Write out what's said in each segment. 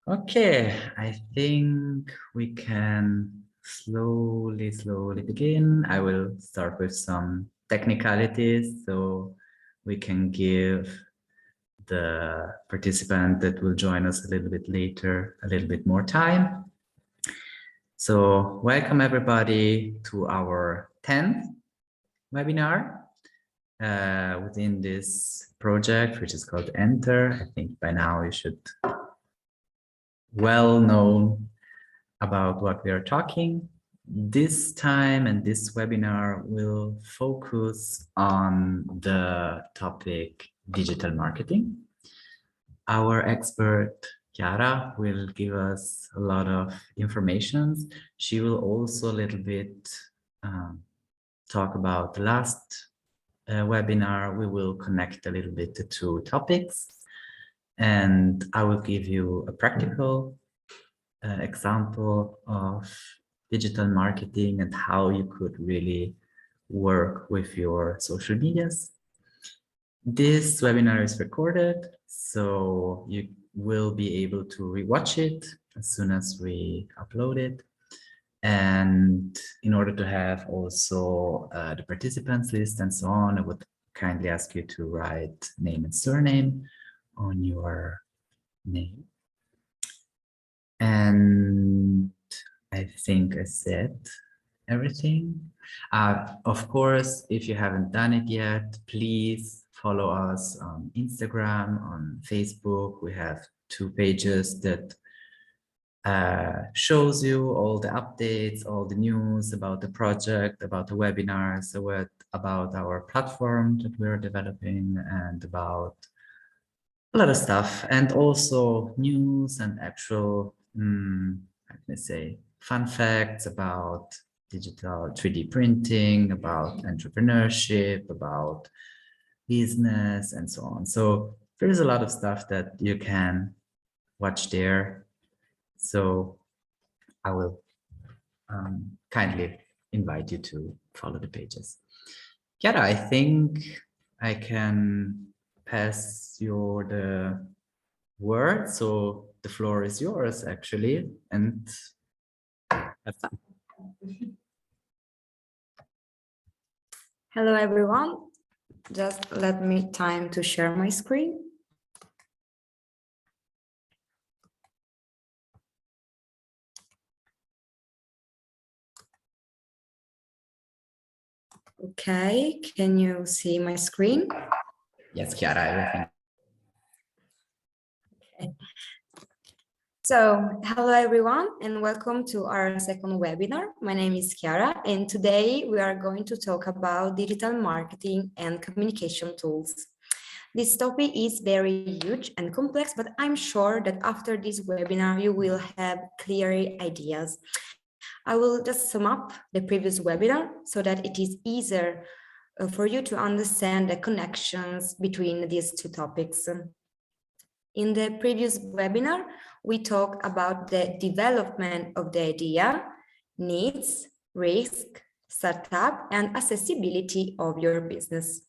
Okay, I think we can slowly begin. I will start with some technicalities so we can give the participant that will join us a little bit later a little bit more time. So welcome everybody to our 10th webinar within this project, which is called Enter. I think by now you should well known about what we are talking. This time and this webinar will focus on the topic digital marketing. Our expert Chiara will give us a lot of information. She will also a little bit talk about the last webinar. We will connect a little bit the two topics, and I will give you a practical example of digital marketing and how you could really work with your social medias. This webinar is recorded, so you will be able to rewatch it as soon as we upload it. And in order to have also the participants list and so on, I would kindly ask you to write name and surname on your name. And I think I said everything. Of course, if you haven't done it yet, please follow us on Instagram, on Facebook. We have 2 pages that shows you all the updates, all the news about the project, about the webinars, about our platform that we're developing, and about a lot of stuff, and also news and actual, let me say, fun facts about digital 3D printing, about entrepreneurship, about business, and so on. So there's a lot of stuff that you can watch there. So I will kindly invite you to follow the pages. Chiara, I think I can pass you the word. So the floor is yours, actually, and have fun. Hello, everyone. Just let me time to share my screen. Okay, can you see my screen? Yes, Chiara, everything. Okay. So, hello everyone, and welcome to our second webinar. My name is Chiara, and today we are going to talk about digital marketing and communication tools. This topic is very huge and complex, but I'm sure that after this webinar, you will have clear ideas. I will just sum up the previous webinar so that it is easier for you to understand the connections between these two topics. In the previous webinar, we talked about the development of the idea, needs, risk, startup, and accessibility of your business.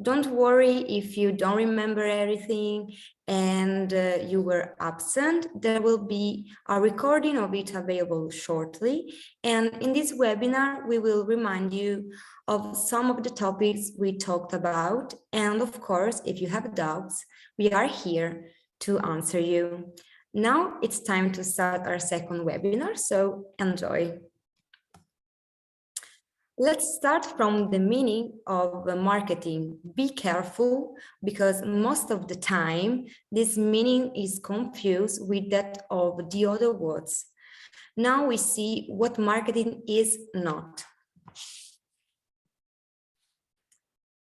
Don't worry if you don't remember everything and you were absent. There will be a recording of it available shortly. And in this webinar, we will remind you of some of the topics we talked about. And of course, if you have doubts, we are here to answer you. Now it's time to start our second webinar, so enjoy. Let's start from the meaning of marketing. Be careful, because most of the time this meaning is confused with that of the other words. Now we see what marketing is not.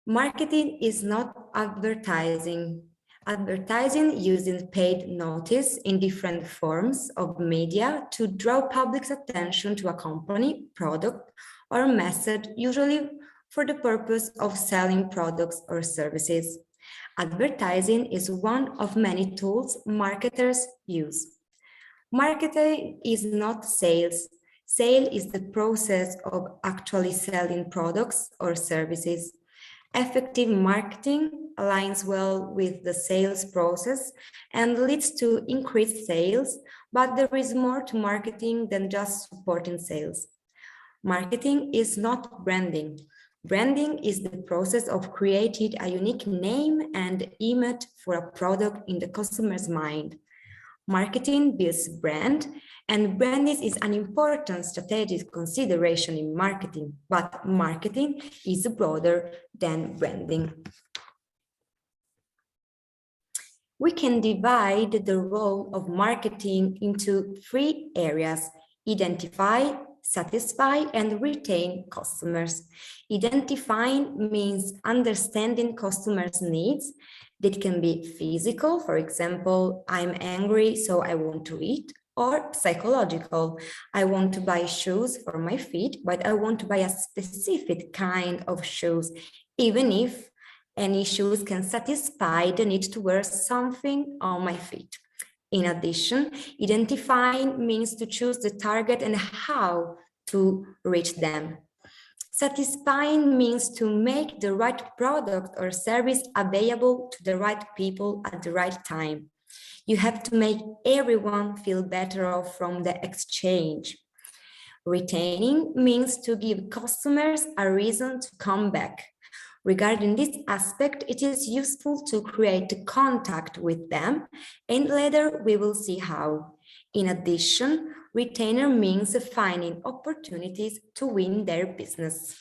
Marketing is not advertising. Advertising using paid notice in different forms of media to draw public's attention to a company, product, or message, usually for the purpose of selling products or services. Advertising is one of many tools marketers use. Marketing is not sales. Sale is the process of actually selling products or services. Effective marketing aligns well with the sales process and leads to increased sales, but there is more to marketing than just supporting sales. Marketing is not branding. Branding is the process of creating a unique name and image for a product in the customer's mind. Marketing builds brand, and branding is an important strategic consideration in marketing, but marketing is broader than branding. We can divide the role of marketing into 3 areas: identify, satisfy, and retain customers. Identifying means understanding customers' needs. That can be physical, for example, I'm angry, so I want to eat, or psychological, I want to buy shoes for my feet, but I want to buy a specific kind of shoes, even if any shoes can satisfy the need to wear something on my feet. In addition, identifying means to choose the target and how to reach them. Satisfying means to make the right product or service available to the right people at the right time. You have to make everyone feel better off from the exchange. Retaining means to give customers a reason to come back. Regarding this aspect, it is useful to create contact with them, and later we will see how. In addition, retainer means finding opportunities to win their business.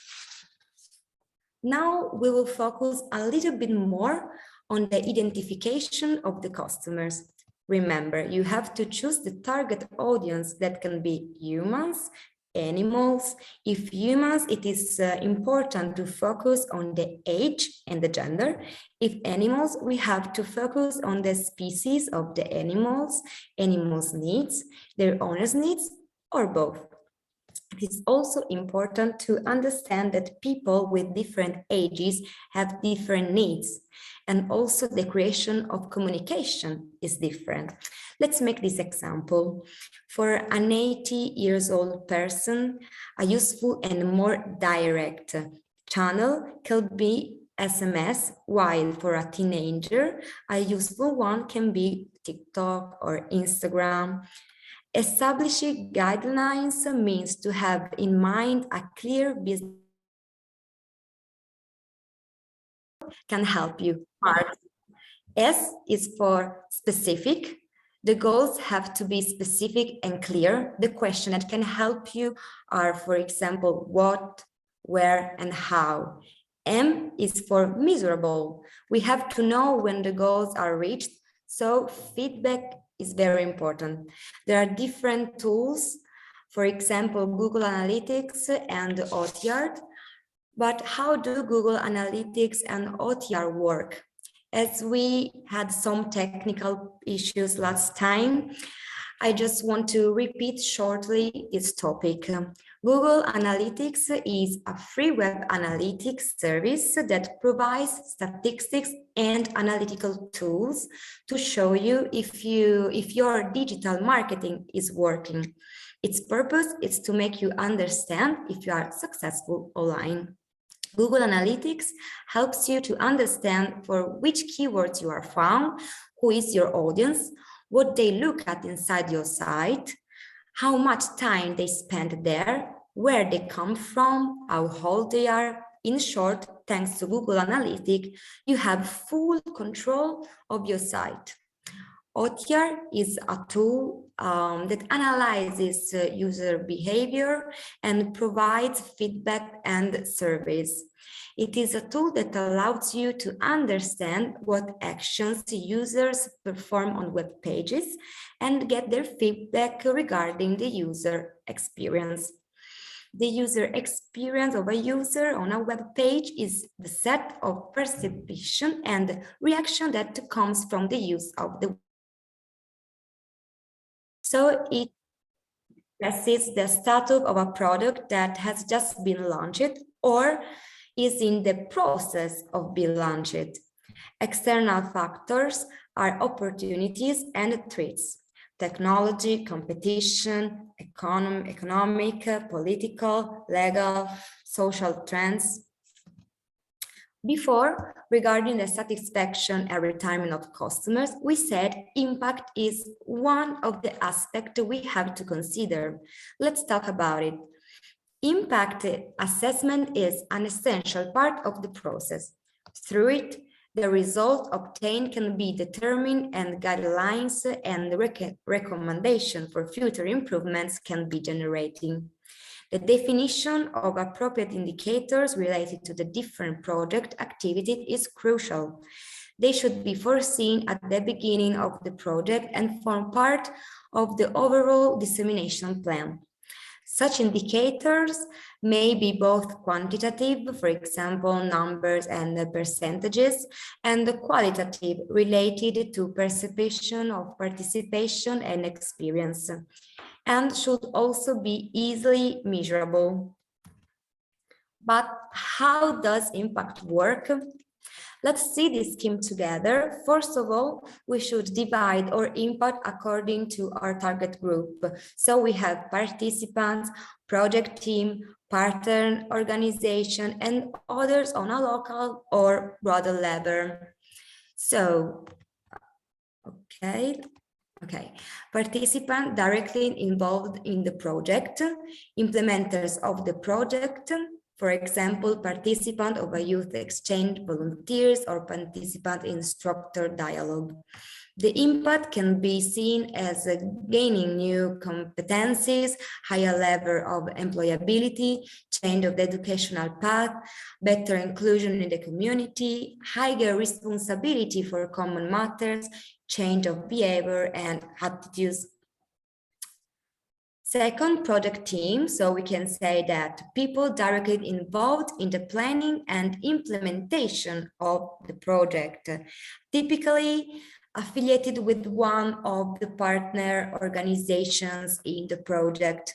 Now we will focus a little bit more on the identification of the customers. Remember, you have to choose the target audience that can be humans, animals. If humans, it is important to focus on the age and the gender. If animals, we have to focus on the species of the animals needs, their owner's needs, or both. It is also important to understand that people with different ages have different needs, and also the creation of communication is different. Let's make this example. For an 80-year-old person, a useful and more direct channel could be SMS, while for a teenager, a useful one can be TikTok or Instagram. Establishing guidelines means to have in mind a clear business can help you. S is for specific. The goals have to be specific and clear. The question that can help you are, for example, what, where, and how. M is for measurable. We have to know when the goals are reached, so feedback is very important. There are different tools, for example, Google Analytics and OTR. But how do Google Analytics and OTR work? As we had some technical issues last time, I just want to repeat shortly this topic. Google Analytics is a free web analytics service that provides statistics and analytical tools to show you if your digital marketing is working. Its purpose is to make you understand if you are successful online. Google Analytics helps you to understand for which keywords you are found, who is your audience, what they look at inside your site, how much time they spend there, where they come from, how old they are. In short, thanks to Google Analytics, you have full control of your site. OTR is a tool that analyzes user behavior and provides feedback and surveys. It is a tool that allows you to understand what actions users perform on web pages and get their feedback regarding the user experience. The user experience of a user on a web page is the set of perception and reaction that comes from the use of the web. So it assesses the status of a product that has just been launched or is in the process of being launched. External factors are opportunities and threats: technology, competition, economic, political, legal, social trends. Before, regarding the satisfaction and retirement of customers, we said impact is one of the aspects we have to consider. Let's talk about it. Impact assessment is an essential part of the process. Through it, the result obtained can be determined and guidelines and recommendation for future improvements can be generated. The definition of appropriate indicators related to the different project activities is crucial. They should be foreseen at the beginning of the project and form part of the overall dissemination plan. Such indicators may be both quantitative, for example, numbers and percentages, and qualitative, related to perception of participation and experience, and should also be easily measurable. But how does impact work? Let's see this scheme together. First of all, we should divide our impact according to our target group. So we have participants, project team, partner organization, and others on a local or broader level. So, okay. Participants directly involved in the project, implementers of the project, for example, participant of a youth exchange, volunteers, or participant in structured dialogue. The impact can be seen as gaining new competencies, higher level of employability, change of the educational path, better inclusion in the community, higher responsibility for common matters, change of behavior and attitudes. Second, project team. So we can say that people directly involved in the planning and implementation of the project, typically affiliated with one of the partner organizations in the project.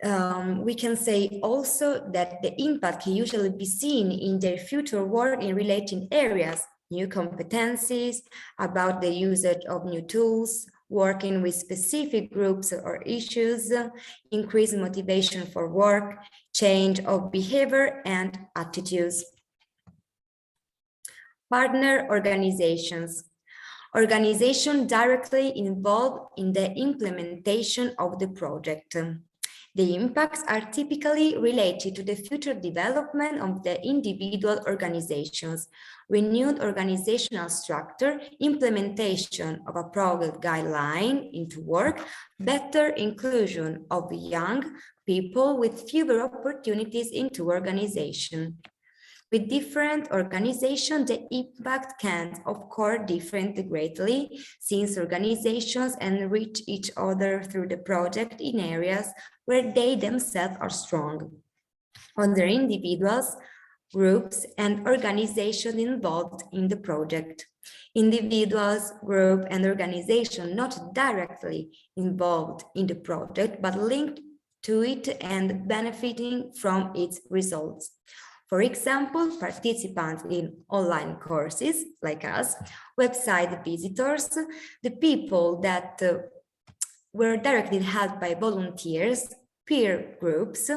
We can say also that the impact can usually be seen in their future work in related areas, new competencies, about the usage of new tools, working with specific groups or issues, increased motivation for work, change of behavior and attitudes. Partner organizations. Organizations directly involved in the implementation of the project. The impacts are typically related to the future development of the individual organizations, renewed organizational structure, implementation of a project guideline into work, better inclusion of young people with fewer opportunities into organization. With different organizations, the impact can, of course, differ greatly, since organizations enrich each other through the project in areas where they themselves are strong. Other individuals, groups, and organizations involved in the project. Individuals, group, and organization not directly involved in the project, but linked to it and benefiting from its results. For example, participants in online courses like us, website visitors, the people that were directly helped by volunteers, peer groups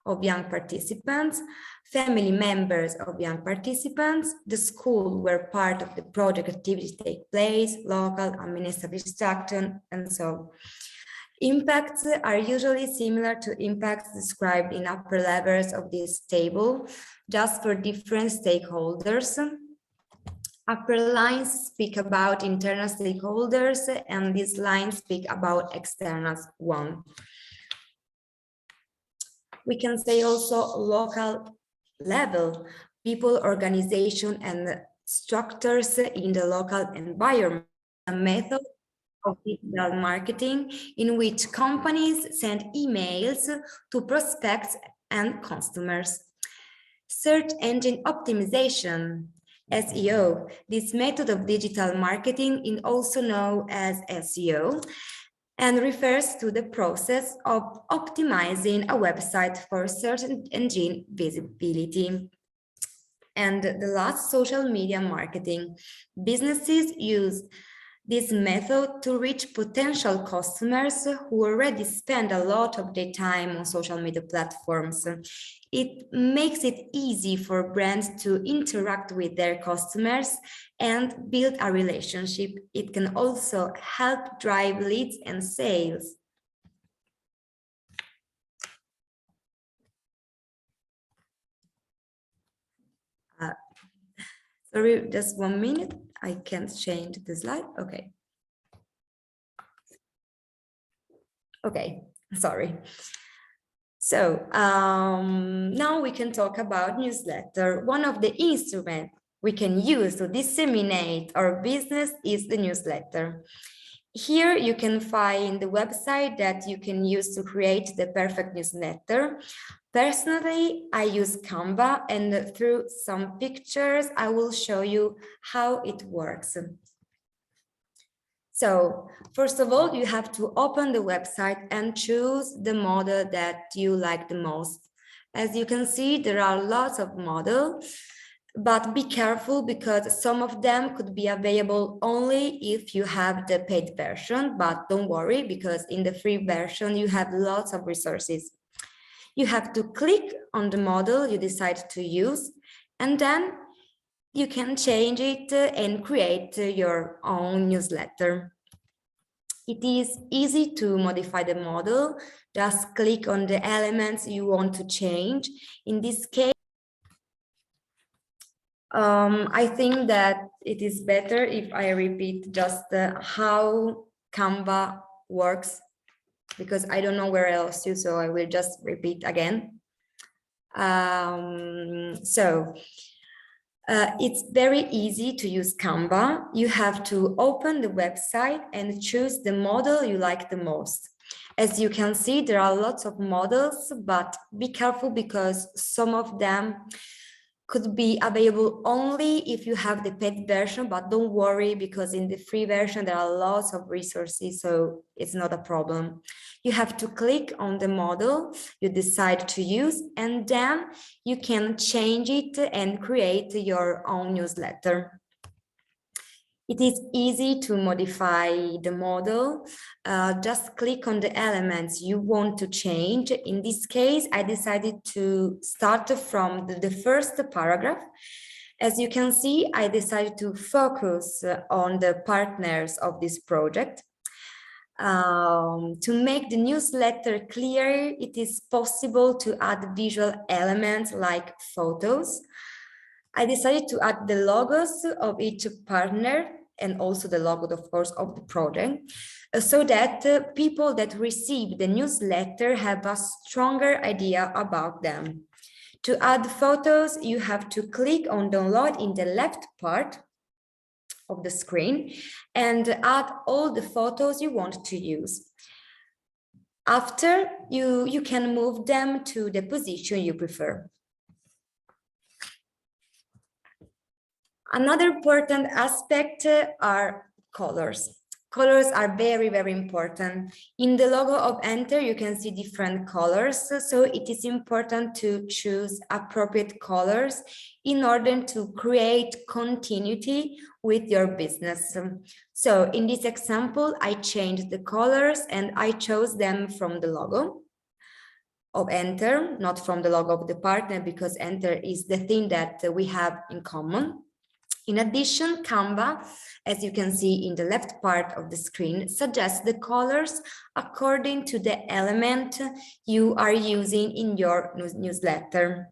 of young participants, family members of young participants, the school where part of the project activities take place, local administrative structure, and so on. Impacts are usually similar to impacts described in upper levels of this table, just for different stakeholders. Upper lines speak about internal stakeholders, and these lines speak about external one. We can say also local level, people, organization, and structures in the local environment, a method of digital marketing in which companies send emails to prospects and customers. Search engine optimization, SEO. This method of digital marketing is also known as SEO and refers to the process of optimizing a website for search engine visibility. And the last, social media marketing. Businesses use this method to reach potential customers who already spend a lot of their time on social media platforms. It makes it easy for brands to interact with their customers and build a relationship. It can also help drive leads and sales. Sorry, just 1 minute. I can't change the slide. Okay. Okay, sorry. So now we can talk about newsletter. One of the instruments we can use to disseminate our business is the newsletter. Here you can find the website that you can use to create the perfect newsletter. Personally, I use Canva, and through some pictures, I will show you how it works. So first of all, you have to open the website and choose the model that you like the most. As you can see, there are lots of models, but be careful because some of them could be available only if you have the paid version, but don't worry because in the free version, you have lots of resources. You have to click on the model you decide to use, and then you can change it and create your own newsletter. It is easy to modify the model. Just click on the elements you want to change. In this case, I think that it is better if I repeat just how Canva works, because I don't know where else to, so I will just repeat again. It's very easy to use Canva. You have to open the website and choose the model you like the most. As you can see, there are lots of models, but be careful because some of them could be available only if you have the paid version, but don't worry because in the free version, there are lots of resources, so it's not a problem. You have to click on the model you decide to use, and then you can change it and create your own newsletter. It is easy to modify the model. Just click on the elements you want to change. In this case, I decided to start from the first paragraph. As you can see, I decided to focus on the partners of this project. To make the newsletter clear, it is possible to add visual elements like photos. I decided to add the logos of each partner and also the logo, of course, of the project, so that people that receive the newsletter have a stronger idea about them. To add photos, you have to click on download in the left part of the screen and add all the photos you want to use. After, you can move them to the position you prefer. Another important aspect are colors. Colors are very, very important. In the logo of Enter, you can see different colors. So it is important to choose appropriate colors in order to create continuity with your business. So in this example, I changed the colors and I chose them from the logo of Enter, not from the logo of the partner, because Enter is the thing that we have in common. In addition, Canva, as you can see in the left part of the screen, suggests the colors according to the element you are using in your newsletter.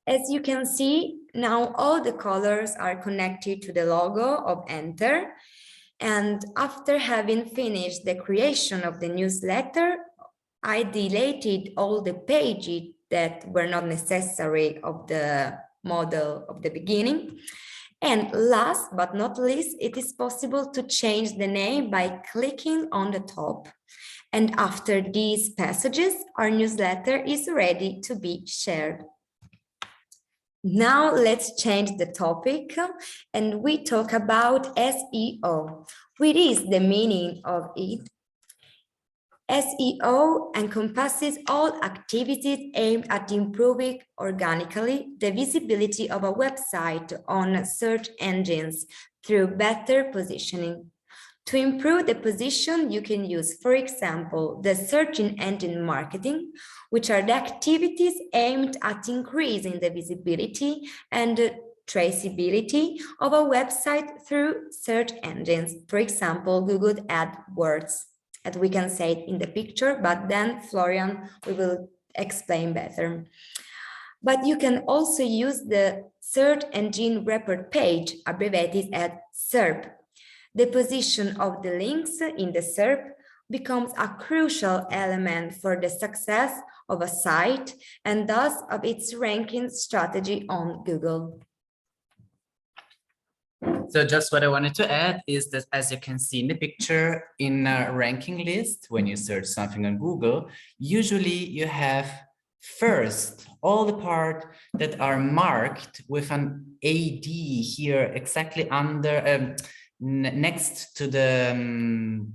As you can see, now all the colors are connected to the logo of Enter. And after having finished the creation of the newsletter, I deleted all the pages that were not necessary of the model of the beginning. And last but not least, it is possible to change the name by clicking on the top. And after these passages, our newsletter is ready to be shared. Now let's change the topic and we talk about SEO. What is the meaning of it? SEO encompasses all activities aimed at improving organically the visibility of a website on search engines through better positioning. To improve the position, you can use, for example, the search engine marketing, which are the activities aimed at increasing the visibility and traceability of a website through search engines, for example, Google AdWords, as we can say it in the picture, but then Florian, we will explain better. But you can also use the search engine report page, abbreviated as SERP. The position of the links in the SERP becomes a crucial element for the success of a site and thus of its ranking strategy on Google. So just what I wanted to add is that, as you can see in the picture, in a ranking list, when you search something on Google, usually you have first all the parts that are marked with an AD here exactly under next to the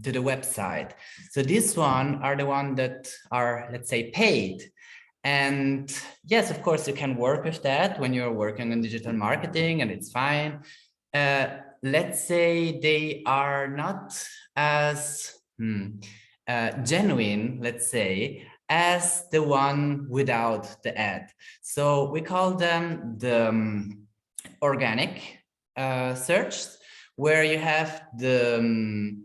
website. So this one are the ones that are, let's say, paid. And yes, of course, you can work with that when you're working on digital marketing, and it's fine. Let's say they are not as genuine, let's say, as the one without the ad. So we call them the organic search, where you have the,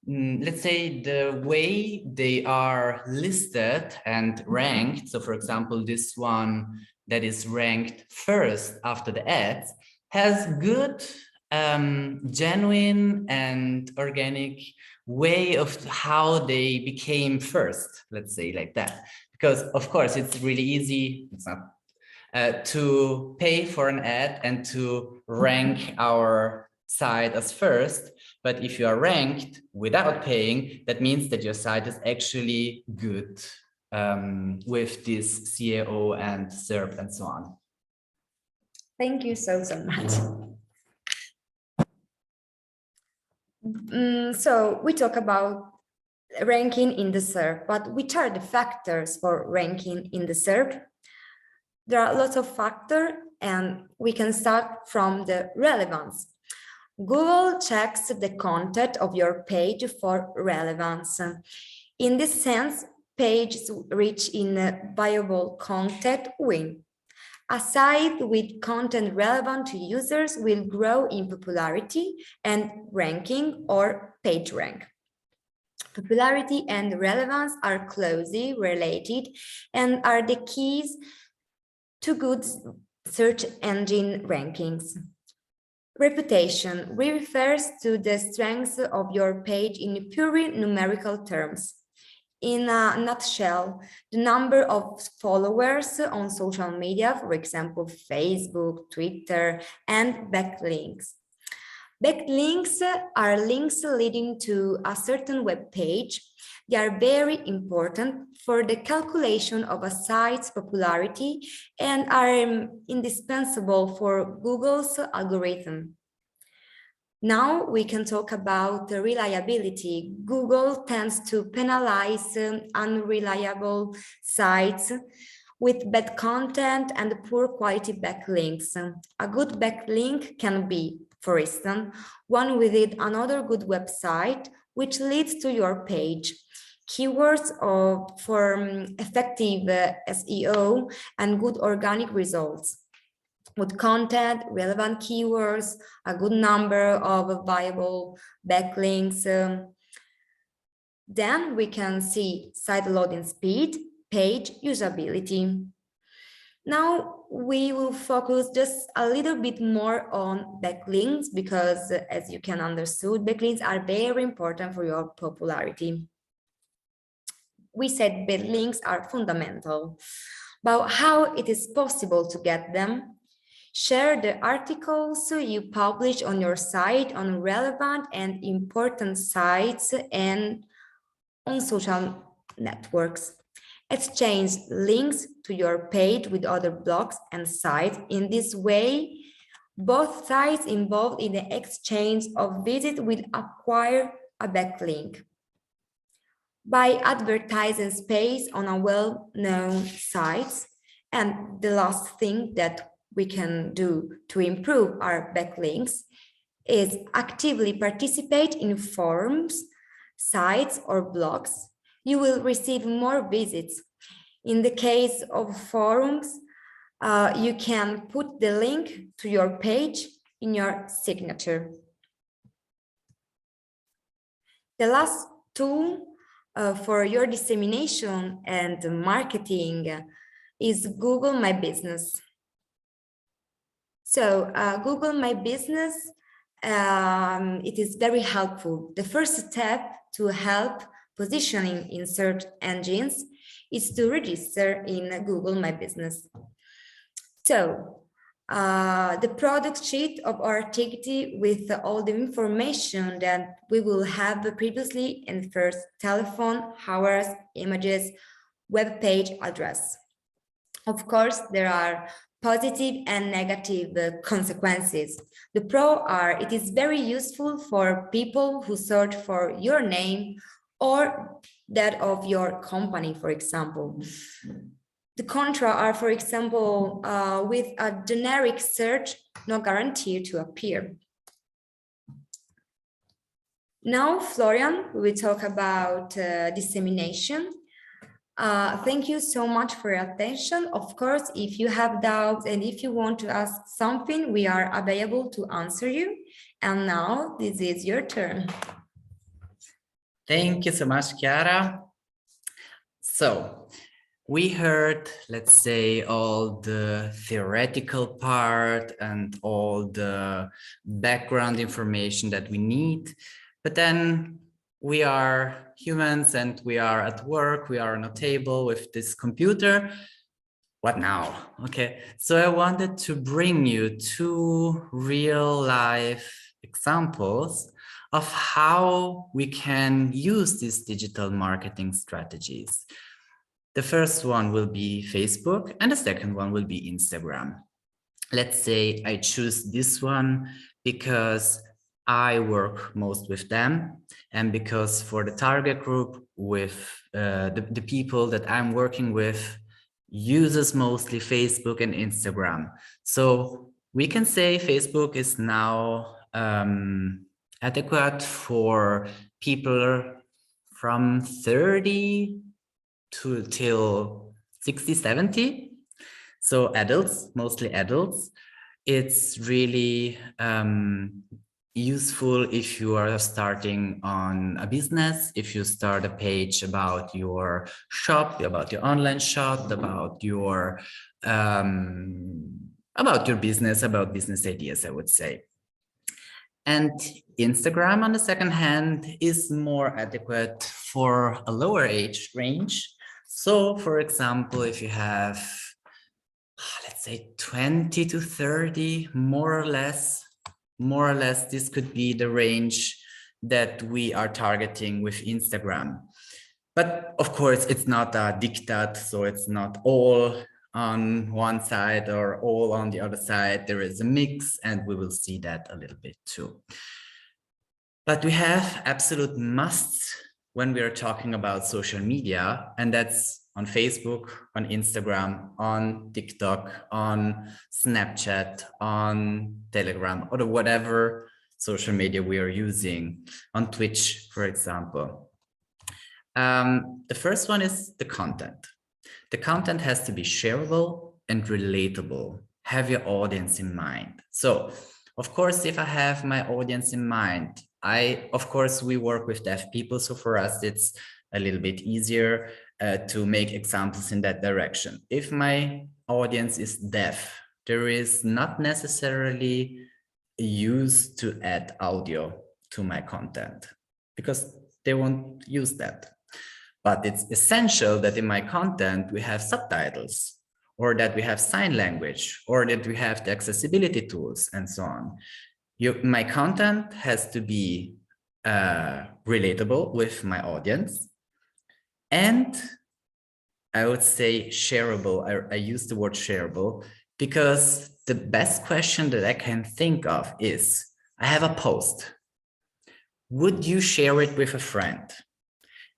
let's say, the way they are listed and ranked. So for example, this one that is ranked first after the ads has good, genuine and organic way of how they became first, let's say like that. Because of course, it's really easy, it's not, to pay for an ad and to rank our site as first, but if you are ranked without paying, that means that your site is actually good with this CAO and SERP and so on. Thank you so much. So we talk about ranking in the SERP, but which are the factors for ranking in the SERP? There are lots of factors, and we can start from the relevance. Google checks the content of your page for relevance. In this sense, pages rich in viable content win. A site with content relevant to users will grow in popularity and ranking or page rank. Popularity and relevance are closely related and are the keys to good search engine rankings. Reputation refers to the strength of your page in purely numerical terms. In a nutshell, the number of followers on social media, for example, Facebook, Twitter, and backlinks. Backlinks are links leading to a certain web page. They are very important for the calculation of a site's popularity and are indispensable for Google's algorithm. Now we can talk about the reliability. Google tends to penalize unreliable sites with bad content and poor quality backlinks. A good backlink can be, for instance, one within another good website, which leads to your page. Keywords for effective SEO and good organic results. Good content, relevant keywords, a good number of viable backlinks. Then we can see site loading speed, page usability. Now we will focus just a little bit more on backlinks because, as you can understand, backlinks are very important for your popularity. We said backlinks are fundamental, but how it is possible to get them? Share the articles you publish on your site on relevant and important sites and on social networks. Exchange links to your page with other blogs and sites. In this way, both sites involved in the exchange of visits will acquire a backlink. By advertising space on a well-known sites, and the last thing that we can do to improve our backlinks is actively participate in forums, sites, or blogs. You will receive more visits. In the case of forums, you can put the link to your page in your signature. The last tool for your dissemination and marketing is Google My Business. So Google My Business, it is very helpful. The first step to help positioning in search engines is to register in Google My Business. So the product sheet of our activity with all the information that we will have previously in first: telephone, hours, images, web page address. Of course, there are positive and negative consequences. The pro are, it is very useful for people who search for your name or that of your company, for example. The contra are, for example, with a generic search, no guarantee to appear. Now, Florian, we will talk about dissemination. Thank you so much for your attention. Of course, if you have doubts and if you want to ask something, we are available to answer you. And now this is your turn. Thank you so much, Chiara. So we heard, let's say, all the theoretical part and all the background information that we need, but then we are humans and we are at work, we are on a table with this computer. What now? Okay, so I wanted to bring you 2 real life examples of how we can use these digital marketing strategies. The first one will be Facebook and the second one will be Instagram. Let's say I choose this one because I work most with them and because for the target group with the people that I'm working with uses mostly Facebook and Instagram. So we can say Facebook is now adequate for people from 30 till 60, 70. So adults, mostly adults. It's really useful if you are starting on a business, if you start a page about your shop, about your online shop, about your business, about business ideas, I would say. And Instagram, on the second hand, is more adequate for a lower age range. So, for example, if you have, let's say 20 to 30, more or less, this could be the range that we are targeting with Instagram. But of course, it's not a diktat, so it's not all on one side or all on the other side. There is a mix, and we will see that a little bit too. But we have absolute musts when we are talking about social media, and that's on Facebook, on Instagram, on TikTok, on Snapchat, on Telegram, or whatever social media we are using, on Twitch, for example. The first one is the content. The content has to be shareable and relatable. Have your audience in mind. So, of course, if I have my audience in mind, of course, we work with deaf people. So for us, it's a little bit easier to make examples in that direction. If my audience is deaf, there is not necessarily a use to add audio to my content because they won't use that. But it's essential that in my content, we have subtitles or that we have sign language or that we have the accessibility tools and so on. My content has to be relatable with my audience. And I would say shareable. I use the word shareable because the best question that I can think of is, I have a post. Would you share it with a friend?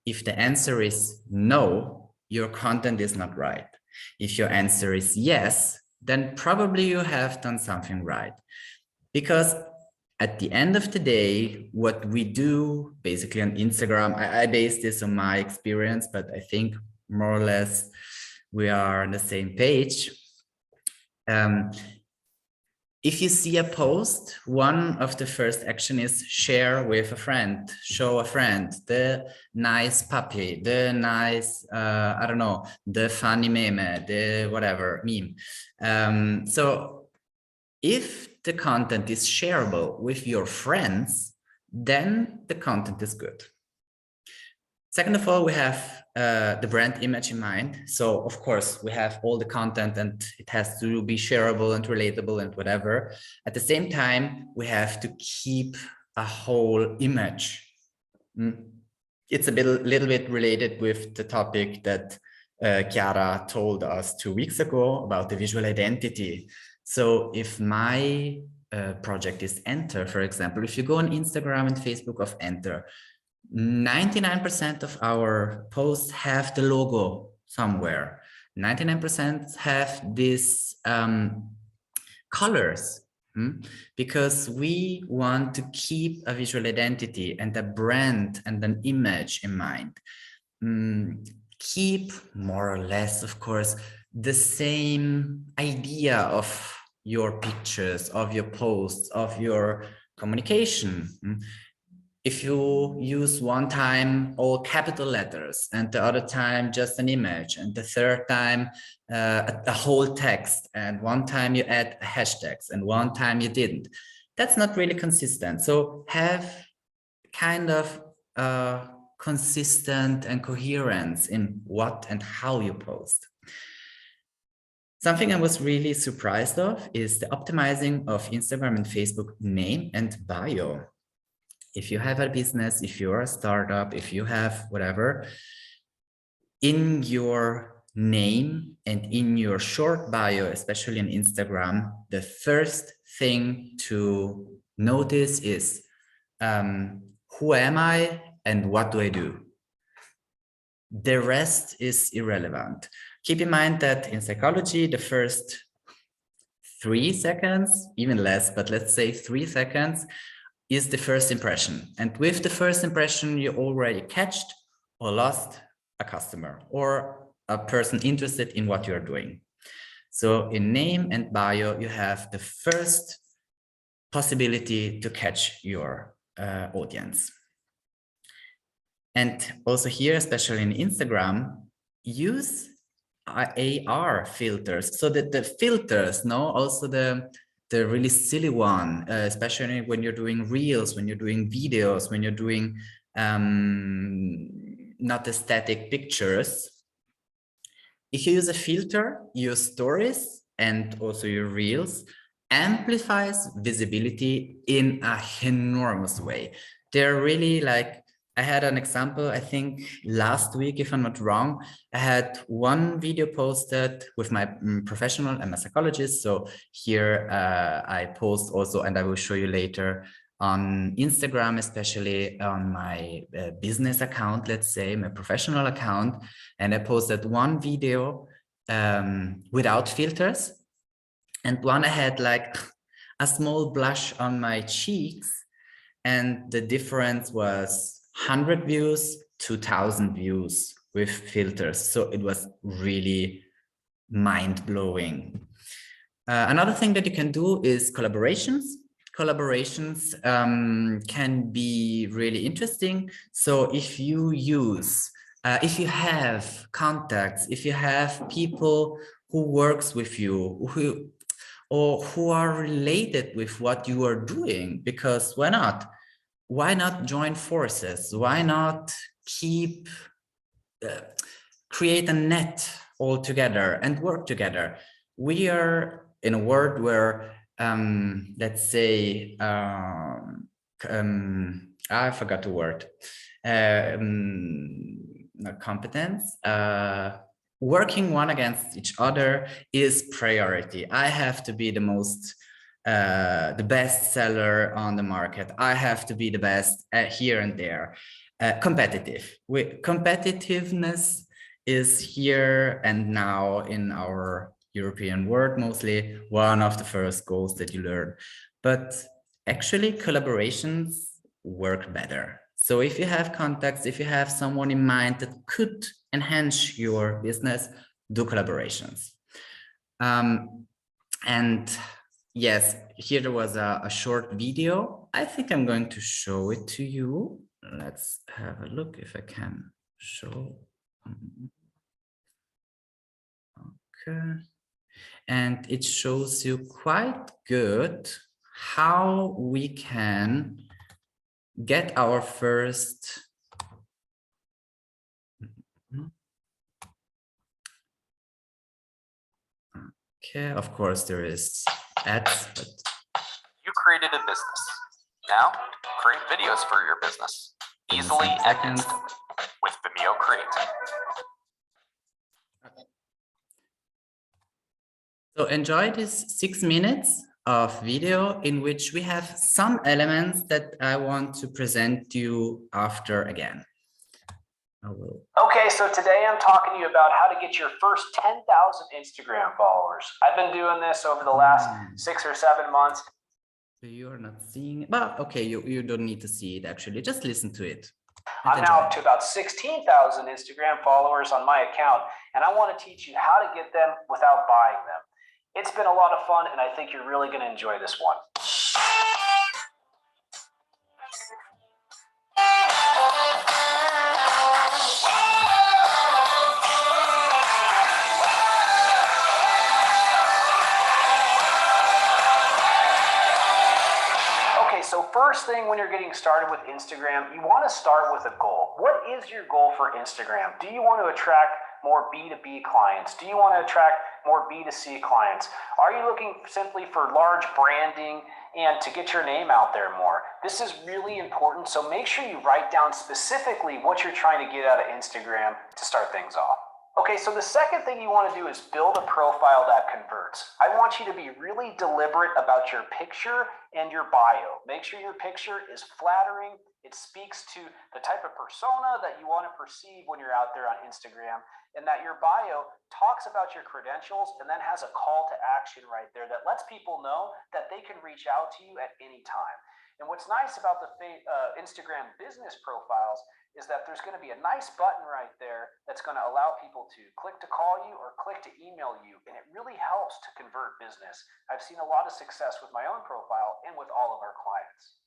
If the answer is no, your content is not right. If your answer is yes, then probably you have done something right. Because at the end of the day, what we do basically on Instagram, I base this on my experience, but I think more or less we are on the same page. If you see a post, one of the first action is share with a friend, show a friend the nice puppy, the nice, I don't know, the funny meme, the whatever meme. So if the content is shareable with your friends, then the content is good. Second of all, we have the brand image in mind. So of course we have all the content and it has to be shareable and relatable and whatever. At the same time, we have to keep a whole image. It's a little bit related with the topic that Chiara told us 2 weeks ago about the visual identity. So if my project is Enter, for example, if you go on Instagram and Facebook of Enter, 99% of our posts have the logo somewhere. 99% have these colors, because we want to keep a visual identity and a brand and an image in mind. Keep more or less, of course, the same idea of your pictures, of your posts, of your communication. If you use one time all capital letters and the other time just an image and the third time a whole text and one time you add hashtags and one time you didn't, that's not really consistent. So have kind of consistent and coherence in what and how you post. Something I was really surprised of is the optimizing of Instagram and Facebook name and bio. If you have a business, if you're a startup, if you have whatever, in your name and in your short bio, especially on Instagram, the first thing to notice is who am I and what do I do? The rest is irrelevant. Keep in mind that in psychology, the first 3 seconds, even less, but let's say 3 seconds, is the first impression. And with the first impression, you already catched or lost a customer or a person interested in what you're doing. So in name and bio, you have the first possibility to catch your audience. And also here, especially in Instagram, use AR filters so that the filters, also the really silly one, especially when you're doing reels, when you're doing videos, when you're doing not static pictures. If you use a filter, your stories and also your reels amplifies visibility in an enormous way. They're really like, I had an example, I think last week, if I'm not wrong, I had one video posted with my professional, I'm a psychologist. So here I post also, and I will show you later on Instagram, especially on my business account, let's say my professional account. And I posted one video without filters. And one I had like a small blush on my cheeks. And the difference was 100 views, 2,000 views with filters. So it was really mind-blowing. Another thing that you can do is collaborations. Collaborations can be really interesting. So if you use, if you have contacts, if you have people who works with you, who are related with what you are doing, because why not? Why not join forces? Why not create a net all together and work together? We are in a world where, let's say, I forgot the word, not competence, working one against each other is priority. I have to be the most the best seller on the market. I have to be the best here and there. Competitiveness is here and now in our European world, mostly one of the first goals that you learn. But actually collaborations work better. So if you have contacts, if you have someone in mind that could enhance your business, do collaborations. And yes, here there was a short video. I think I'm going to show it to you. Let's have a look if I can show. Okay. And it shows you quite good how we can get our first okay, of course there is ads, but you created a business. Now create videos for your business easily and instantly with Vimeo Create. So enjoy this 6 minutes of video in which we have some elements that I want to present to you after again. Okay, so today I'm talking to you about how to get your first 10,000 Instagram followers. I've been doing this over the last 6 or 7 months. So you're not seeing it, but okay, you don't need to see it actually, just listen to it. I'm now up to about 16,000 Instagram followers on my account, and I want to teach you how to get them without buying them. It's been a lot of fun, and I think you're really going to enjoy this one. Okay, so first thing when you're getting started with Instagram, you want to start with a goal. What is your goal for Instagram? Do you want to attract more B2B clients? Do you want to attract more B2C clients? Are you looking simply for large branding and to get your name out there more? This is really important, so make sure you write down specifically what you're trying to get out of Instagram to start things off. Okay, so the second thing you want to do is build a profile that converts. I want you to be really deliberate about your picture and your bio. Make sure your picture is flattering. It speaks to the type of persona that you want to perceive when you're out there on Instagram, and that your bio talks about your credentials and then has a call to action right there that lets people know that they can reach out to you at any time. And what's nice about the Instagram business profiles is that there's going to be a nice button right there that's going to allow people to click to call you or click to email you, and it really helps to convert business. I've seen a lot of success with my own profile and with all of our clients.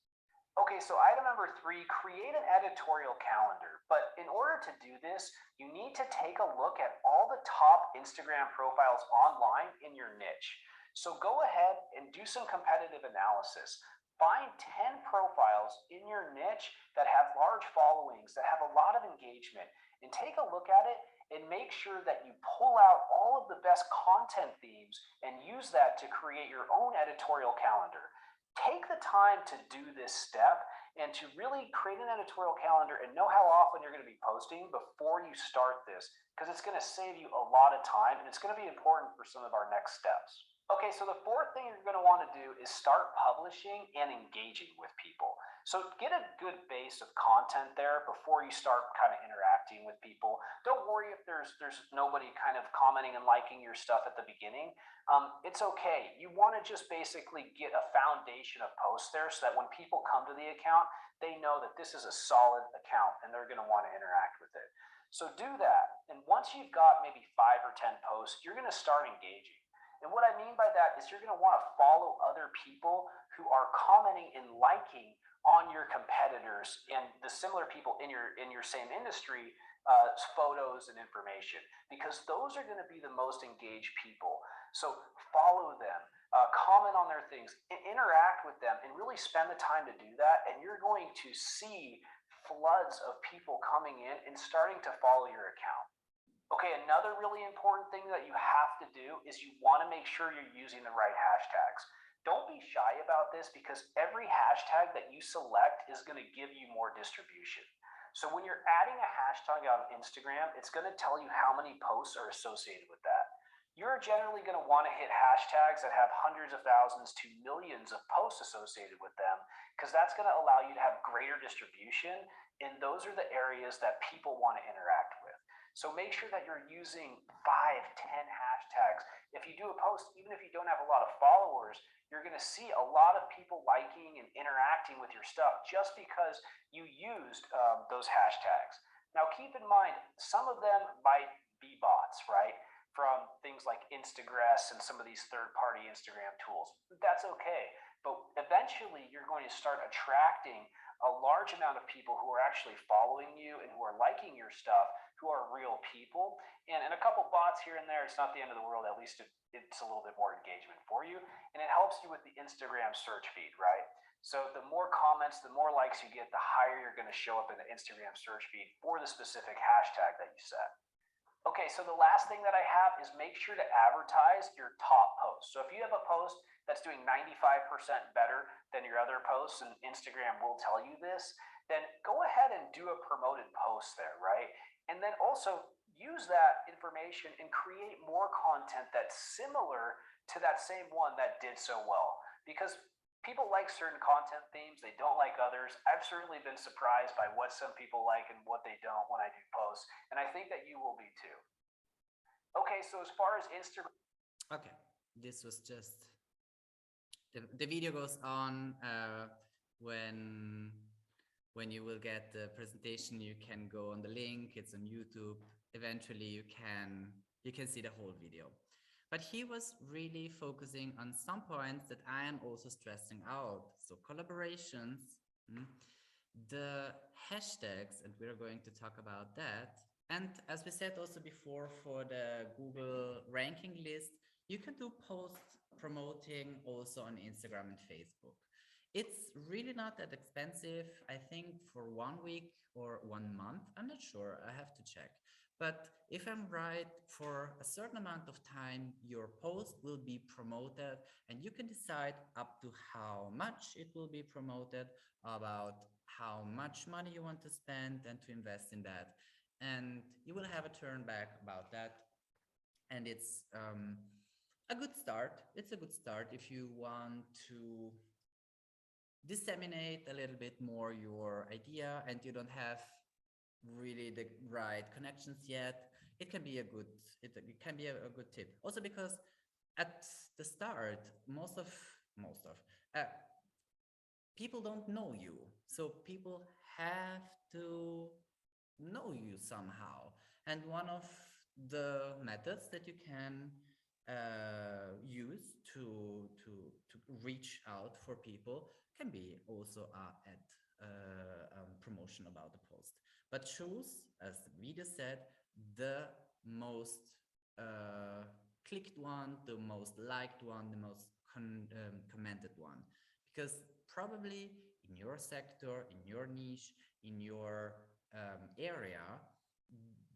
Okay, so item number 3, create an editorial calendar. But in order to do this, you need to take a look at all the top Instagram profiles online in your niche. So go ahead and do some competitive analysis. Find 10 profiles in your niche that have large followings, that have a lot of engagement, and take a look at it and make sure that you pull out all of the best content themes and use that to create your own editorial calendar. Take the time to do this step and to really create an editorial calendar and know how often you're going to be posting before you start this, because it's going to save you a lot of time and it's going to be important for some of our next steps. Okay, so the fourth thing you're going to want to do is start publishing and engaging with people. So get a good base of content there before you start kind of interacting with people. Don't worry if there's nobody kind of commenting and liking your stuff at the beginning. It's okay. You want to just basically get a foundation of posts there so that when people come to the account, they know that this is a solid account and they're going to want to interact with it. So do that. And once you've got maybe 5 or 10 posts, you're going to start engaging. And what I mean by that is you're going to want to follow other people who are commenting and liking on your competitors and the similar people in your same industry photos and information, because those are going to be the most engaged people. So follow them, comment on their things, interact with them, and really spend the time to do that. And you're going to see floods of people coming in and starting to follow your account. Okay, another really important thing that you have to do is you want to make sure you're using the right hashtags. Don't be shy about this, because every hashtag that you select is going to give you more distribution. So when you're adding a hashtag on Instagram, it's going to tell you how many posts are associated with that. You're generally going to want to hit hashtags that have hundreds of thousands to millions of posts associated with them, because that's going to allow you to have greater distribution, and those are the areas that people want to interact with. So make sure that you're using 5, 10 hashtags. If you do a post, even if you don't have a lot of followers, you're going to see a lot of people liking and interacting with your stuff just because you used those hashtags. Now, keep in mind, some of them might be bots, right? From things like Instagress and some of these third-party Instagram tools. That's okay. But eventually, you're going to start attracting a large amount of people who are actually following you and who are liking your stuff, who are real people. And a couple bots here and there, it's not the end of the world. At least it's a little bit more engagement for you. And it helps you with the Instagram search feed, right? So the more comments, the more likes you get, the higher you're going to show up in the Instagram search feed for the specific hashtag that you set. Okay, so the last thing that I have is make sure to advertise your top post. So if you have a post that's doing 95% better than your other posts, and Instagram will tell you this, then go ahead and do a promoted post there, right? And then also use that information and create more content that's similar to that same one that did so well. Because people like certain content themes, they don't like others. I've certainly been surprised by what some people like and what they don't when I do posts, and I think that you will be too. Okay, so as far as Instagram. Okay, this was just, the video goes on when you will get the presentation, you can go on the link, it's on YouTube. Eventually you can see the whole video. But he was really focusing on some points that I am also stressing out. So collaborations, the hashtags, and we're going to talk about that. And as we said also before, for the Google ranking list, you can do post promoting also on Instagram and Facebook. It's really not that expensive. I think for 1 week or 1 month, I'm not sure, I have to check. But if I'm right, for a certain amount of time, your post will be promoted, and you can decide up to how much it will be promoted, about how much money you want to spend and to invest in that. And you will have a turn back about that. And it's a good start. It's a good start if you want to disseminate a little bit more your idea and you don't have really the right connections yet. It can be a good tip. Also because at the start, most of people don't know you, so people have to know you somehow. And one of the methods that you can use to reach out for people can be also promotion about the post. But choose, as the video said, the most clicked one, the most liked one, the most commented one. Because probably in your sector, in your niche, in your area,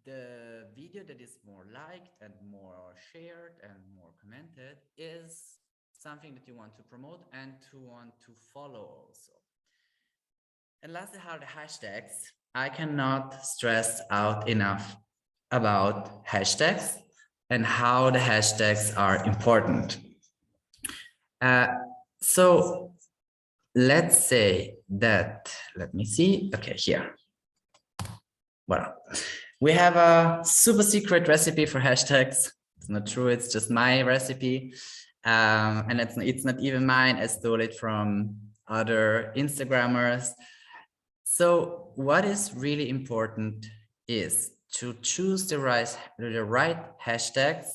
the video that is more liked and more shared and more commented is something that you want to promote and to want to follow also. And lastly, how the hashtags. I cannot stress out enough about hashtags and how the hashtags are important. So let's say that, let me see, okay, here. Well, we have a super secret recipe for hashtags. It's not true, it's just my recipe. And it's not even mine, I stole it from other Instagrammers. So what is really important is to choose the right hashtags,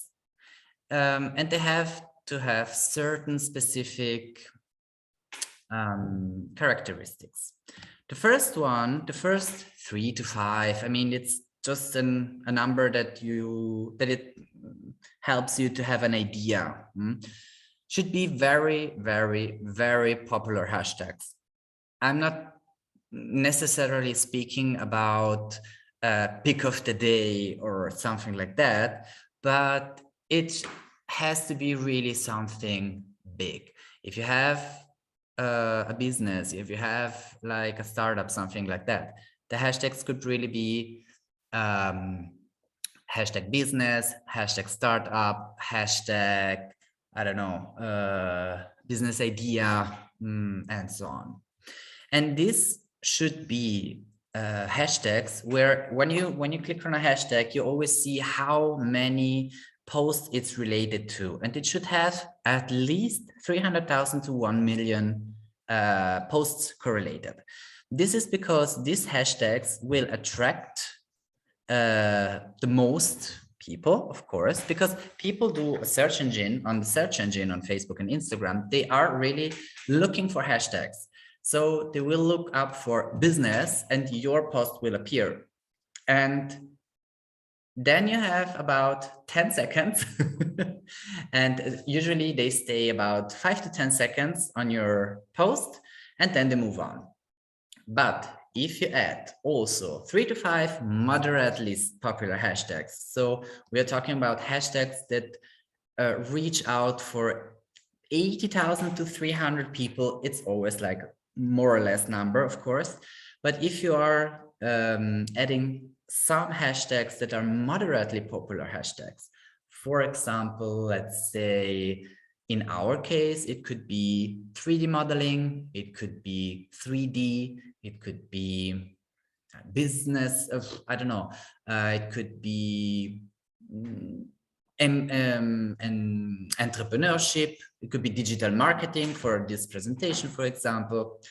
and they have to have certain specific characteristics. The first one, the first 3 to 5, I mean, it's just a number that it helps you to have an idea. Should be very, very, very popular hashtags. I'm not necessarily speaking about pick of the day or something like that, but it has to be really something big. If you have a business, if you have like a startup, something like that, the hashtags could really be hashtag business, hashtag startup, hashtag, I don't know, business idea, and so on. And this should be hashtags where when you click on a hashtag, you always see how many posts it's related to, and it should have at least 300,000 to 1 million posts correlated. This is because these hashtags will attract the most people, of course, because people do a search engine on the search engine on Facebook and Instagram. They are really looking for hashtags. So they will look up for business and your post will appear. And then you have about 10 seconds and usually they stay about 5 to 10 seconds on your post and then they move on. But if you add also 3 to 5 moderately popular hashtags, so we are talking about hashtags that reach out for 80,000 to 300 people, it's always like more or less number, of course. But if you are adding some hashtags that are moderately popular hashtags, for example, let's say in our case, it could be 3D modeling, it could be 3D, it could be business of, I don't know, it could be entrepreneurship, it could be digital marketing for this presentation, for example.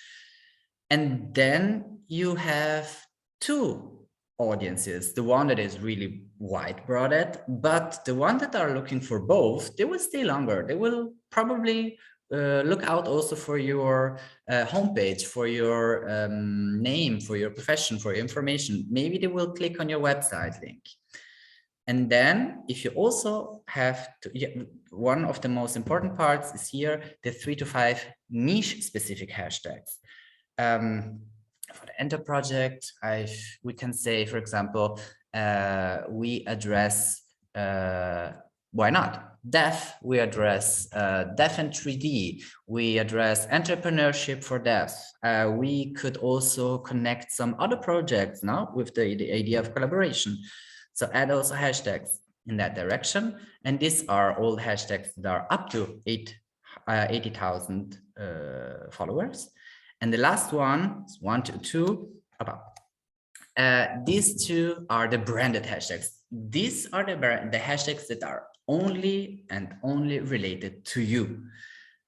And then you have two audiences, the one that is really wide broaded, but the one that are looking for both, they will stay longer. They will probably look out also for your homepage, for your name, for your profession, for your information. Maybe they will click on your website link. And then if you also have to, one of the most important parts is here, the 3 to 5 niche specific hashtags. For the Enter project, we can say, for example, we address, why not? Deaf, we address deaf and 3D, we address entrepreneurship for deaf. We could also connect some other projects now with the idea of collaboration. So add also hashtags in that direction. And these are all hashtags that are up to 80,000 followers. And the last one is 1 to 2 about. These two are the branded hashtags. These are the hashtags that are only and only related to you.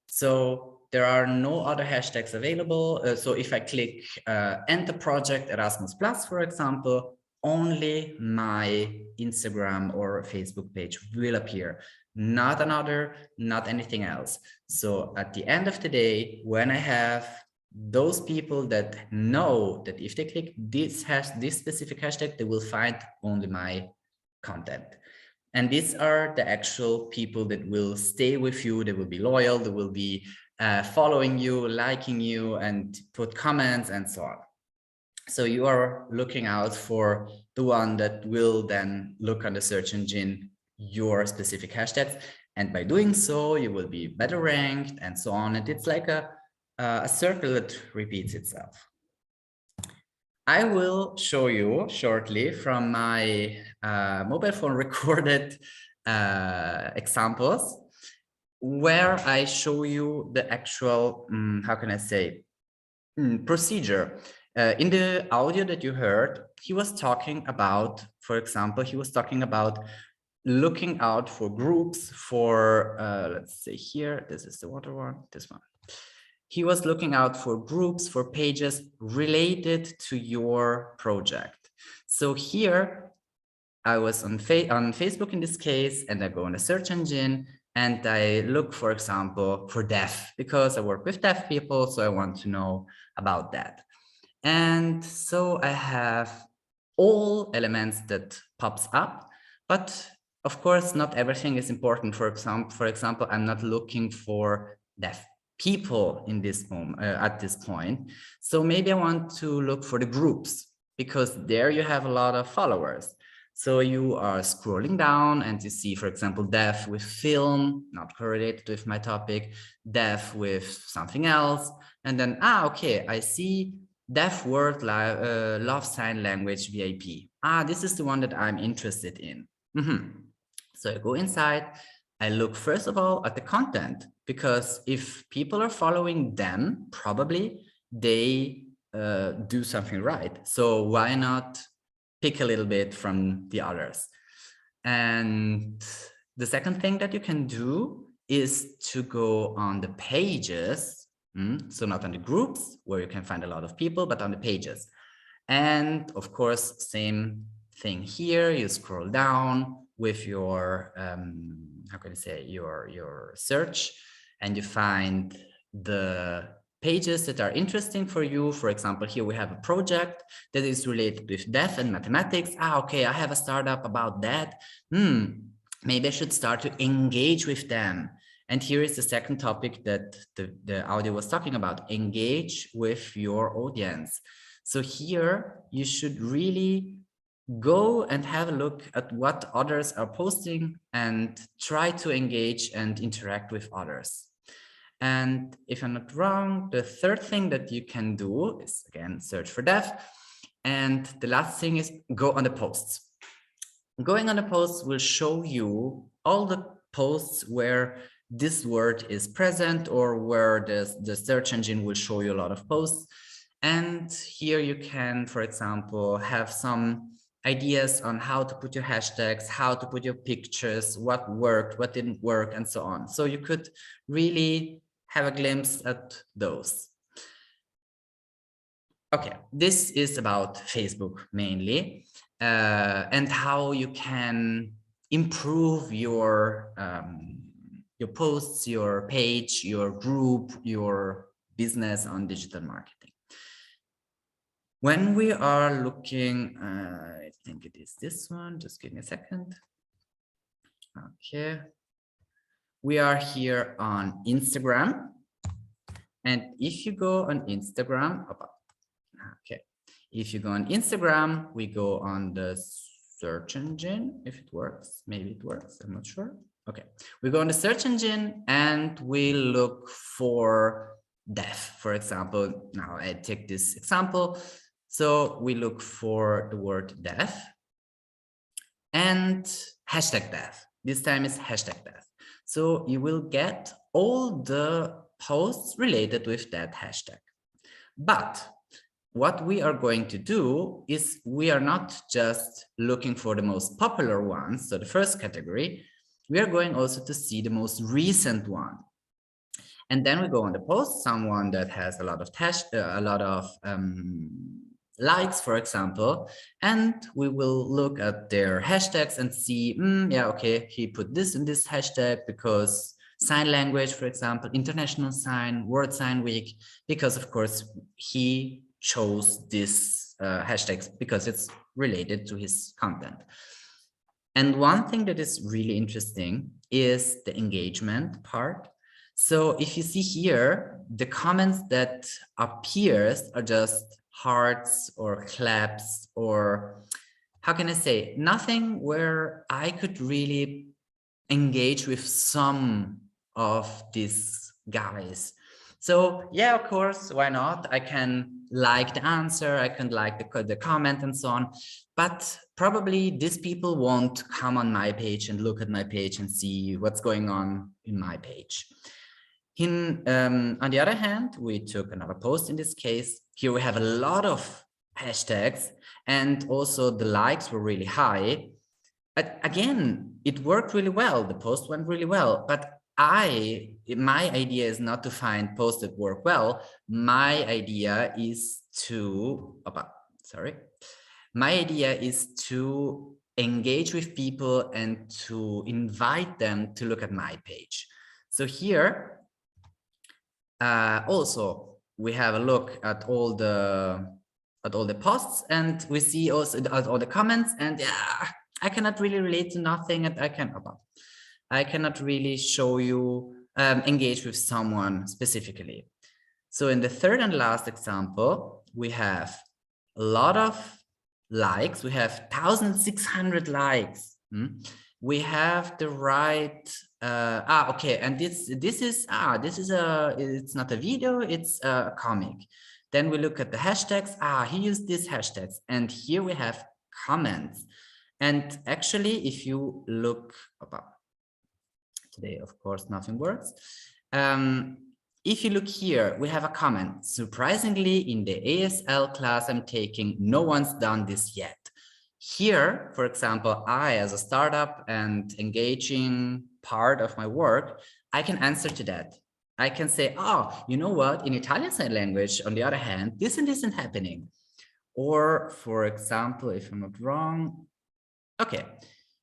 So there are no other hashtags available. So if I click Enter Project Erasmus+, for example, only my Instagram or Facebook page will appear, not another, not anything else. So at the end of the day, when I have those people that know that if they click this specific hashtag, they will find only my content. And these are the actual people that will stay with you. They will be loyal. They will be following you, liking you, and put comments and so on. So you are looking out for the one that will then look on the search engine, your specific hashtags. And by doing so, you will be better ranked and so on. And it's like a circle that repeats itself. I will show you shortly from my mobile phone recorded examples where I show you the actual, how can I say, procedure. In the audio that you heard, he was talking about, for example, he was talking about looking out for groups for, let's say here, this is the water one, this one. He was looking out for groups, for pages related to your project. So here I was on Facebook in this case, and I go in the search engine and I look, for example, for deaf, because I work with deaf people. So I want to know about that. And so I have all elements that pops up, but of course, not everything is important. For example, I'm not looking for deaf people in this moment, at this point. So maybe I want to look for the groups, because there you have a lot of followers. So you are scrolling down and you see, for example, deaf with film, not correlated with my topic, deaf with something else. And then, okay, I see Deaf World Love Sign Language VIP. This is the one that I'm interested in. So I go inside, I look first of all at the content, because if people are following them, probably they do something right. So why not pick a little bit from the others? And the second thing that you can do is to go on the pages. So not on the groups where you can find a lot of people, but on the pages. And of course, same thing here. You scroll down with your, how can I say, your search, and you find the pages that are interesting for you. For example, here we have a project that is related with dev and mathematics. Okay, I have a startup about that. Maybe I should start to engage with them. And here is the second topic that the audio was talking about: engage with your audience. So here you should really go and have a look at what others are posting and try to engage and interact with others. And if I'm not wrong, the third thing that you can do is, again, search for dev. And the last thing is go on the posts. Going on the posts will show you all the posts where this word is present, or where the search engine will show you a lot of posts. And here you can, for example, have some ideas on how to put your hashtags, how to put your pictures, what worked, what didn't work, and so on. So you could really have a glimpse at those. Okay, this is about Facebook mainly, and how you can improve your posts, your page, your group, your business on digital marketing. When we are looking, I think it is this one, just give me a second. Okay. We are here on Instagram. And if you go on Instagram, okay. If you go on Instagram, we go on the search engine, if it works, maybe it works, I'm not sure. Okay, we go on the search engine and we look for dev, for example. Now I take this example. So we look for the word dev and hashtag dev. This time is hashtag dev. So you will get all the posts related with that hashtag. But what we are going to do is we are not just looking for the most popular ones, so the first category, we are going also to see the most recent one. And then we go on the post, someone that has a lot of likes, for example, and we will look at their hashtags and see, yeah, okay, he put this in this hashtag because sign language, for example, International Sign, World Sign Week, because of course he chose this hashtags because it's related to his content. And one thing that is really interesting is the engagement part. So if you see here, the comments that appears are just hearts or claps, or how can I say, nothing where I could really engage with some of these guys. So yeah, of course, why not? I can like the answer, I can like the comment and so on, but probably these people won't come on my page and look at my page and see what's going on in my page. On the other hand, we took another post in this case. Here we have a lot of hashtags and also the likes were really high. Again, it worked really well. The post went really well, but my idea is not to find posts that work well. My idea is to, my idea is to engage with people and to invite them to look at my page. So here, also we have a look at all the posts, and we see also at all the comments, and yeah, I cannot really relate to nothing, and I cannot really show you engage with someone specifically. So in the third and last example, we have a lot of likes. We have 1,600 likes. We have the right. Okay, and this is it's not a video, it's a comic. Then we look at the hashtags. He used these hashtags, and here we have comments. And actually, if you look today, of course, nothing works. if you look here, we have a comment. Surprisingly, in the ASL class I'm taking, no one's done this yet. Here, for example, I, as a startup and engaging part of my work, I can answer to that. I can say, oh, you know what? In Italian sign language, on the other hand, this and this isn't happening. Or, for example, if I'm not wrong, okay.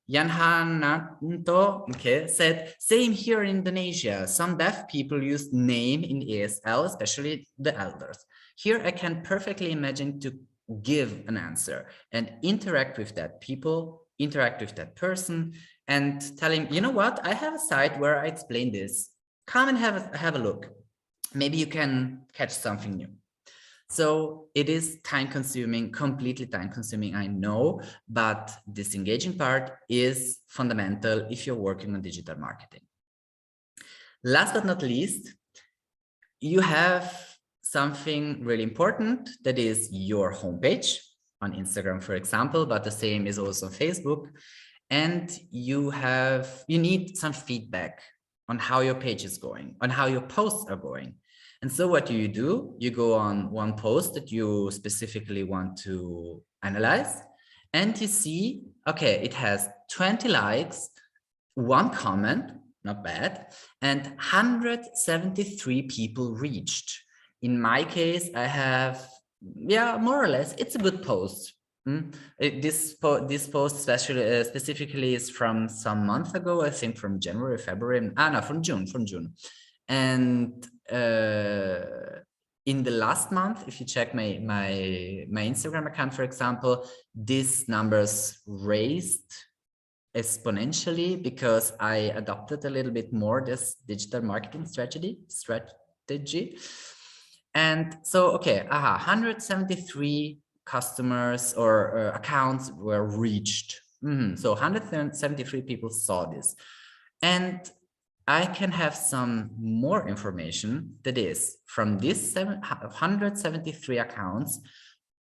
Yanhananto, okay, said, same here in Indonesia. Some deaf people use name in ASL, especially the elders. Here I can perfectly imagine to give an answer and interact with that people, interact with that person and tell him, you know what, I have a site where I explain this. Come and have a look. Maybe you can catch something new. So it is time consuming, completely time consuming, I know, but this engaging part is fundamental if you're working on digital marketing. Last but not least, you have something really important that is your homepage on Instagram, for example, but the same is also on Facebook. And you need some feedback on how your page is going, on how your posts are going. And so what do? You go on one post that you specifically want to analyze and you see, okay, it has 20 likes, 1 comment, not bad, and 173 people reached. In my case, I have, yeah, more or less, it's a good post. This post specifically is from some month ago, I think from January, February, no, from June. And in the last month, if you check my Instagram account, for example, these numbers raised exponentially because I adopted a little bit more this digital marketing strategy. And so, okay, 173 customers or accounts were reached. So 173 people saw this. And I can have some more information that is from this 173 accounts,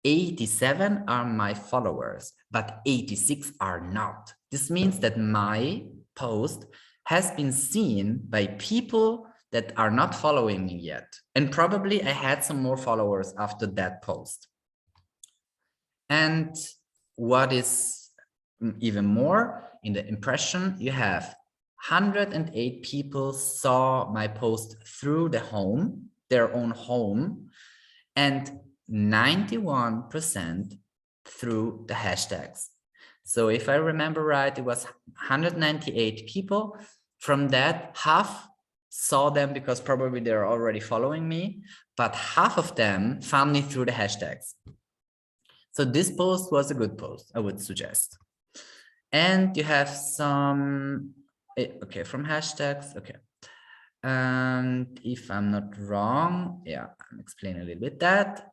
87 are my followers, but 86 are not. This means that my post has been seen by people that are not following me yet. And probably I had some more followers after that post. And what is even more, in the impression, you have 108 people saw my post through their own home, and 91% through the hashtags. So if I remember right, it was 198 people. From that, half saw them because probably they're already following me, but half of them found me through the hashtags. So this post was a good post, I would suggest. And you have some, okay, from hashtags, okay. And if I'm not wrong, yeah, I'm explaining a little bit that.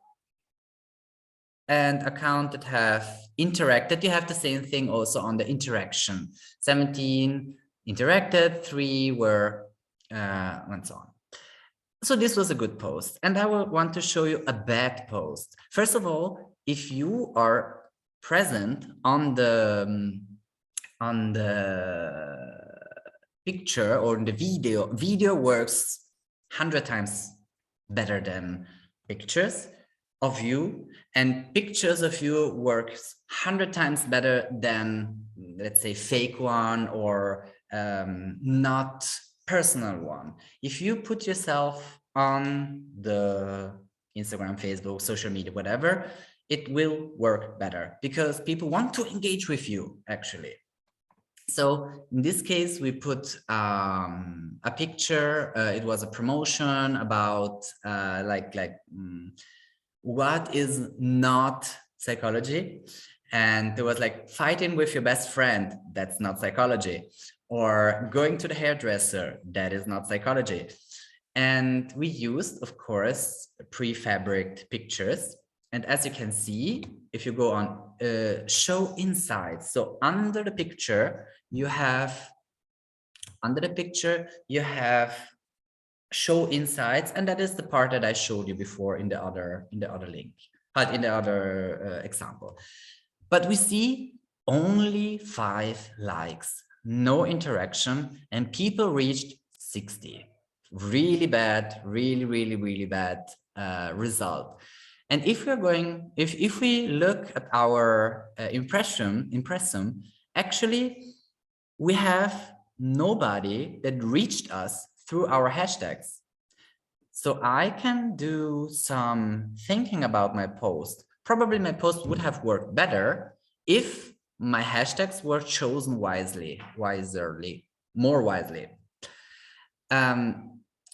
And account that have interacted, you have the same thing also on the interaction. 17 interacted, 3 were, and so on. So this was a good post. And I will want to show you a bad post. First of all, if you are present on the picture or in the video works 100 times better than pictures of you, and pictures of you works 100 times better than, let's say, fake one or not personal one. If you put yourself on the Instagram, Facebook, social media, whatever, it will work better because people want to engage with you actually. So in this case, we put a picture. It was a promotion about what is not psychology. And there was like fighting with your best friend. That's not psychology. Or going to the hairdresser. That is not psychology. And we used, of course, prefabricated pictures. And as you can see, if you go on show insights, so under the picture, you have show insights, and that is the part that I showed you before in the other link, but in the other example. But we see only 5 likes, no interaction, and people reached 60. really bad, really bad result. And if we're going, if we look at our impressum, actually, we have nobody that reached us through our hashtags. So I can do some thinking about my post. Probably my post would have worked better if my hashtags were chosen more wisely. No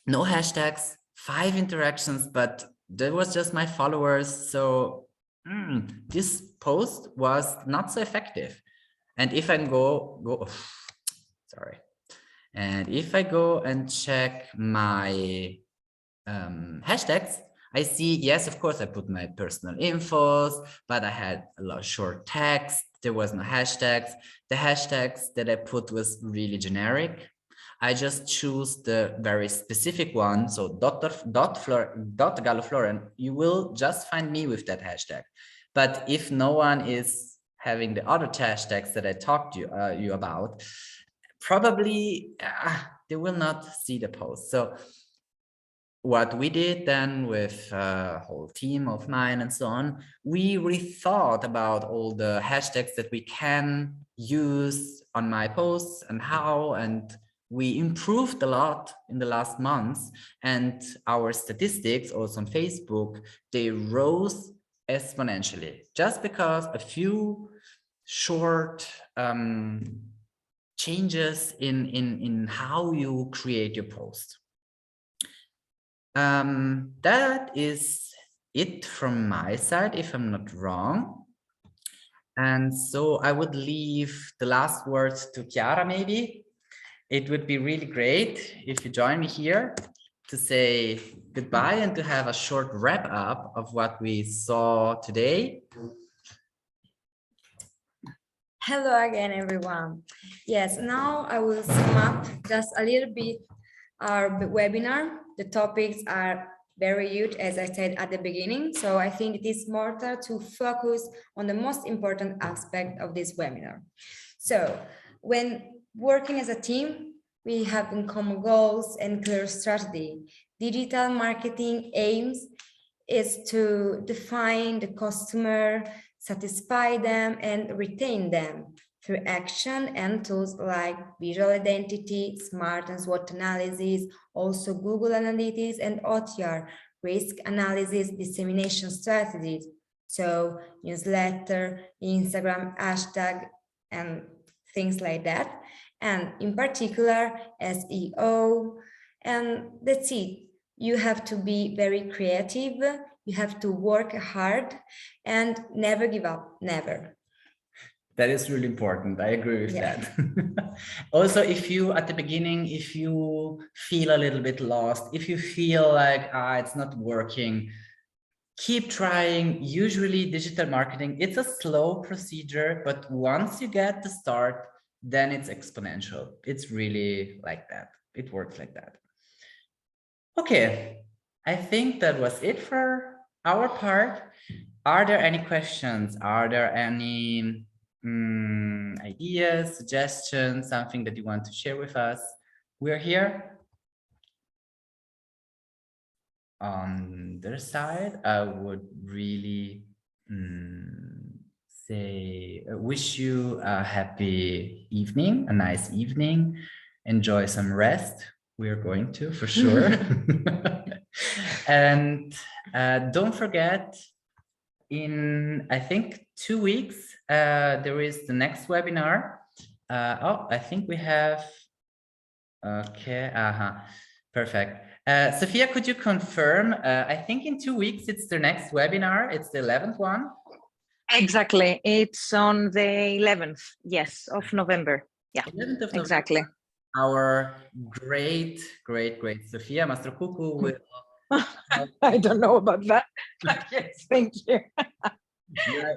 hashtags, 5 interactions, but that was just my followers. So this post was not so effective. And if I sorry. And if I go and check my hashtags, I see, yes, of course, I put my personal infos, but I had a lot of short text. There was no hashtags. The hashtags that I put was really generic. I just choose the very specific one. So .galloflorian, you will just find me with that hashtag. But if no one is having the other hashtags that I talked to you about, probably they will not see the post. So what we did then with a whole team of mine and so on, we rethought about all the hashtags that we can use on my posts and how, and we improved a lot in the last months, and our statistics also on Facebook, they rose exponentially just because a few short changes in how you create your post. That is it from my side, if I'm not wrong. And so I would leave the last words to Chiara, maybe. It would be really great if you join me here to say goodbye and to have a short wrap up of what we saw today. Hello again, everyone. Yes, now I will sum up just a little bit our webinar. The topics are very huge, as I said at the beginning. So I think it is smarter to focus on the most important aspect of this webinar. So when working as a team, we have in common goals and clear strategy. Digital marketing aims is to define the customer, satisfy them, and retain them through action and tools like visual identity, smart and SWOT analysis, also Google Analytics and OTR, risk analysis, dissemination strategies. So newsletter, Instagram, hashtag, and things like that. And in particular, SEO, and that's it. You have to be very creative, you have to work hard and never give up, never. That is really important. I agree with that. Also, if you, at the beginning, if you feel a little bit lost, if you feel like, it's not working, keep trying. Usually digital marketing, it's a slow procedure, but once you get the start, then it's exponential. It's really like that. It works like that. Okay, I think that was it for our part. Are there any questions? Are there any ideas, suggestions, something that you want to share with us? We're here. On their side, I would really say, wish you a happy evening, a nice evening. Enjoy some rest. We're going to, for sure. And don't forget, in, I think, 2 weeks, there is the next webinar. I think we have, okay, perfect. Sophia, could you confirm? I think in 2 weeks, it's the next webinar. It's the 11th one. Exactly. It's on the 11th, yes, of November. Yeah, 11th of exactly. November. Our great Sophia Mastrocoupou will... I don't know about that. Yes, thank you.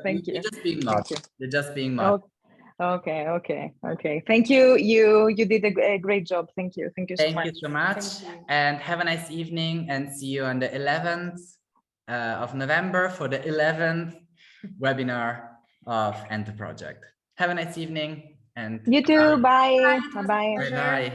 Thank you. You're just being modest. You're just being modest. Okay. Thank you. You did a great job. Thank you. Thank you so much. Thank you so much. And have a nice evening, and see you on the 11th of November for the 11th webinar of Enter Project. Have a nice evening, and you too. Bye. Bye. Bye.